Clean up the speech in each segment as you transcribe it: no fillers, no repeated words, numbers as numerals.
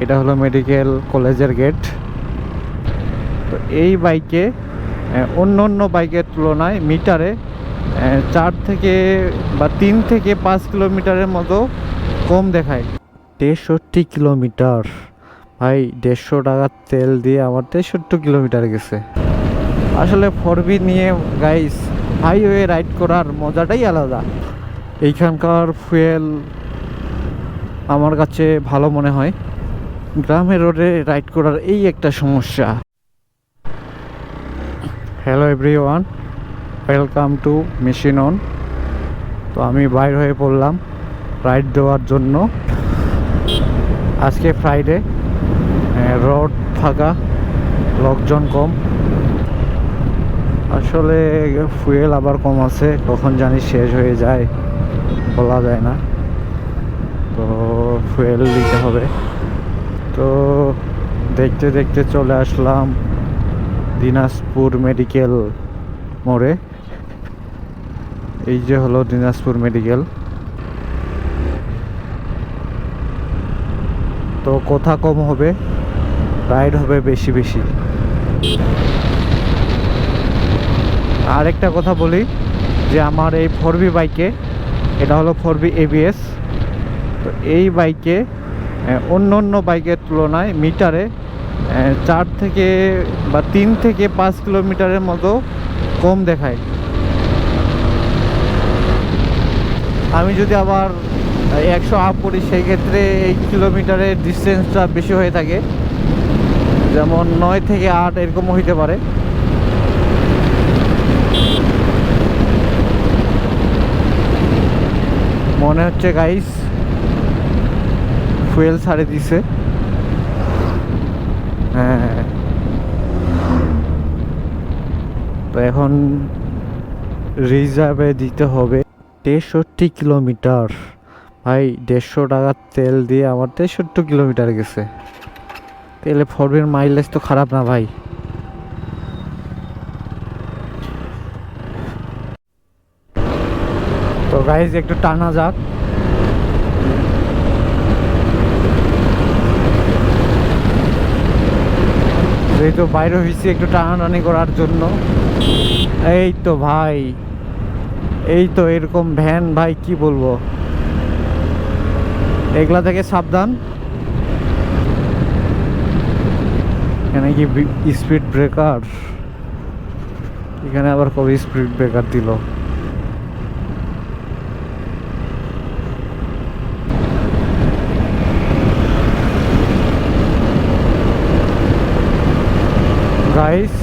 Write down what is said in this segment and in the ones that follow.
এটা হলো মেডিকেল কলেজের গেট। তো এই বাইকে অন্য অন্য বাইকের তুলনায় মিটারে 4 থেকে বা 3 থেকে 5 কিলোমিটারের মতো কম দেখায়। 63 কিলোমিটার ভাই, 150 টাকার তেল দিয়ে আমার 63 কিলোমিটার গেছে। আসলে 4B নিয়ে গাইস হাইওয়ে রাইড করার মজাটাই আলাদা। এইখানকার ফুয়েল আমার কাছে ভালো মনে হয়। গ্রামের রোডে রাইড করার এই একটা সমস্যা। Hello everyone, welcome to machine on. তো আমি বাইর হয়ে পড়লাম রাইড দেওয়ার জন্য। আজকে ফ্রাইডে, রোড ফাঁকা, লোকজন কম। আসলে ফুয়েল আবার কম আছে, কখন জানি শেষ হয়ে যায় বলা যায় না। তো ফুয়েল দিতে হবে। তো দেখতে দেখতে চলে আসলাম দিনাজপুর মেডিকেল মোড়ে। এই যে হলো দিনাজপুর মেডিকেল। তো কথা কম হবে, রাইড হবে বেশি বেশি। আর একটা কথা বলি যে আমার এই 4B বাইকে, এটা হলো 4B ABS। তো এই বাইকে অন্য অন্য বাইকের তুলনায় মিটারে 4 থেকে বা 3 থেকে 5 কিলোমিটারের মতো কম দেখায়। আমি যদি আবার 100 আপ করি সেই ক্ষেত্রে এই কিলোমিটারের ডিস্টেন্সটা বেশি হয়ে থাকে, যেমন 9 থেকে 8 এরকমও হইতে পারে। মনে হচ্ছে গাইস ফুয়েল ছাড়ে দিছে। হ্যাঁ, তো এখন রিজার্ভে দিতে হবে। 63 কিলোমিটার ভাই, 150 টাকার তেল দিয়ে আমার 63 কিলোমিটার গেছে। তেলে 4B মাইলেজ তো খারাপ না ভাই। তো গাইজ একটু টানা যাক। যেহেতু বাইরে হয়েছি একটু টানাটানি করার জন্য। এই তো ভাই, এই তো এরকম ভ্যান ভাই, কি বলবো, এগুলা থেকে সাবধান। এখানে কি স্পিড ব্রেকার, এখানে আবার কবে স্পিড ব্রেকার দিল। গাইস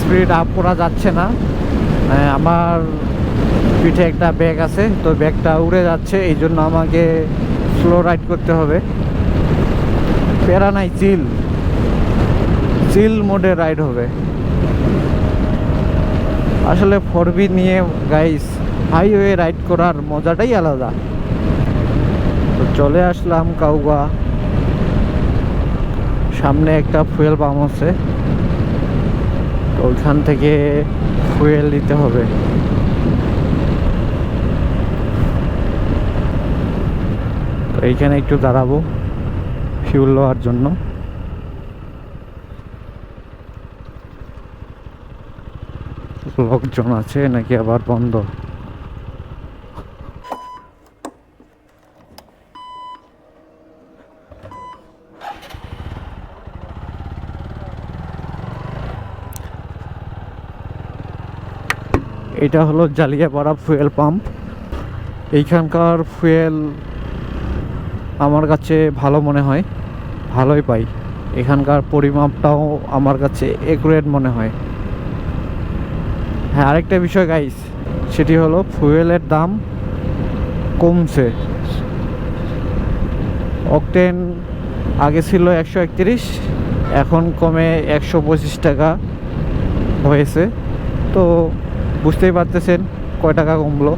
স্পিড আপ করা যাচ্ছে না, আমার পিঠে একটা ব্যাগ আছে, তো ব্যাগটা উড়ে যাচ্ছে, এই জন্য আমাকে স্লো রাইড করতে হবে। প্যারা নাই, চিল চিল মোডে রাইড হবে। আসলে 4B নিয়ে গাইস হাইওয়ে রাইড করার মজাটাই আলাদা। তো চলে আসলাম কাউগা, সামনে একটা ফুয়েল পাম্প আছে, তো ওইখান থেকে ফুয়েল নিতে হবে। তো এইখানে একটু দাঁড়াবো ফিউল লওয়ার জন্য। লোকজন আছে নাকি আবার বন্ধ? এটা হলো জালিয়াপাড়া ফুয়েল পাম্প। এইখানকার ফুয়েল আমার কাছে ভালো মনে হয়, ভালোই পাই। এখানকার পরিমাপটাও আমার কাছে একুরেট মনে হয়। হ্যাঁ, আরেকটা বিষয় গাইস, সেটি হলো ফুয়েলের দাম কমছে। অকটেন আগে ছিল 131, এখন কমে 125 টাকা হয়েছে। তো বুঝতেই পারতেছেন কয় টাকা কমলো।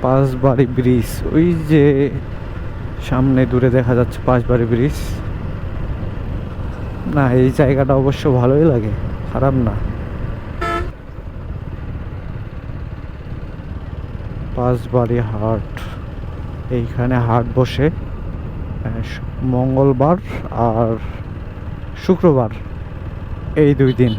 5 বাড়ি ব্রিজ, ওই যে সামনে দূরে দেখা যাচ্ছে 5 বাড়ি ব্রিজ। না, এই জায়গাটা অবশ্য ভালোই লাগে, খারাপ না। 5 বাড়ি হাট। এইখানে হাট বসে মঙ্গলবার আর শুক্রবার, এই 2 দিন।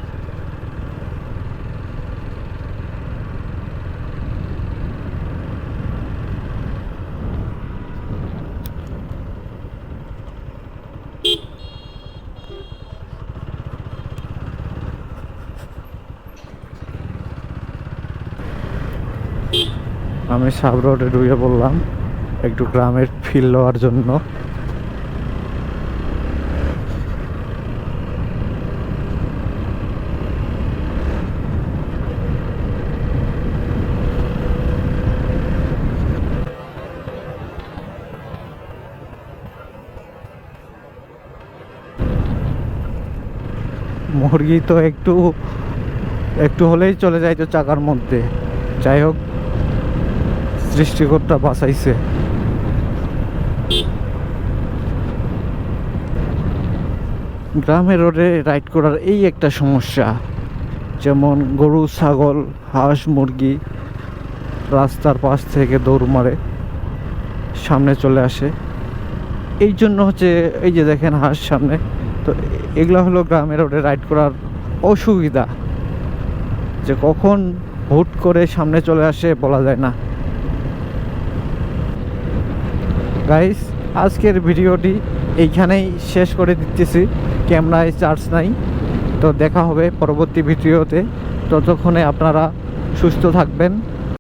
আমি সাব রোডে ঢুকে পড়লাম একটু গ্রামের ফিল লওয়ার জন্য। মুরগি তো একটু একটু হলেই চলে যায় তো চাকার মধ্যে। যাই হোক, সৃষ্টিকর্তা বাঁচাইছে। গ্রামের রোডে রাইড করার এই একটা সমস্যা, যেমন গরু, ছাগল, হাঁস, মুরগি রাস্তার পাশ থেকে দৌড় মারে সামনে চলে আসে। এই জন্য হচ্ছে, এই যে দেখেন হাঁস সামনে, তো এগুলো হলো গ্রামের রোডে রাইড করার অসুবিধা, যে কখন হুট করে সামনে চলে আসে বলা যায় না। গাইস, আজকের ভিডিওটি এইখানেই শেষ করে দিতেছি, ক্যামেরায় চার্জ নাই। তো দেখা হবে পরবর্তী ভিডিওতে, ততক্ষণে আপনারা সুস্থ থাকবেন।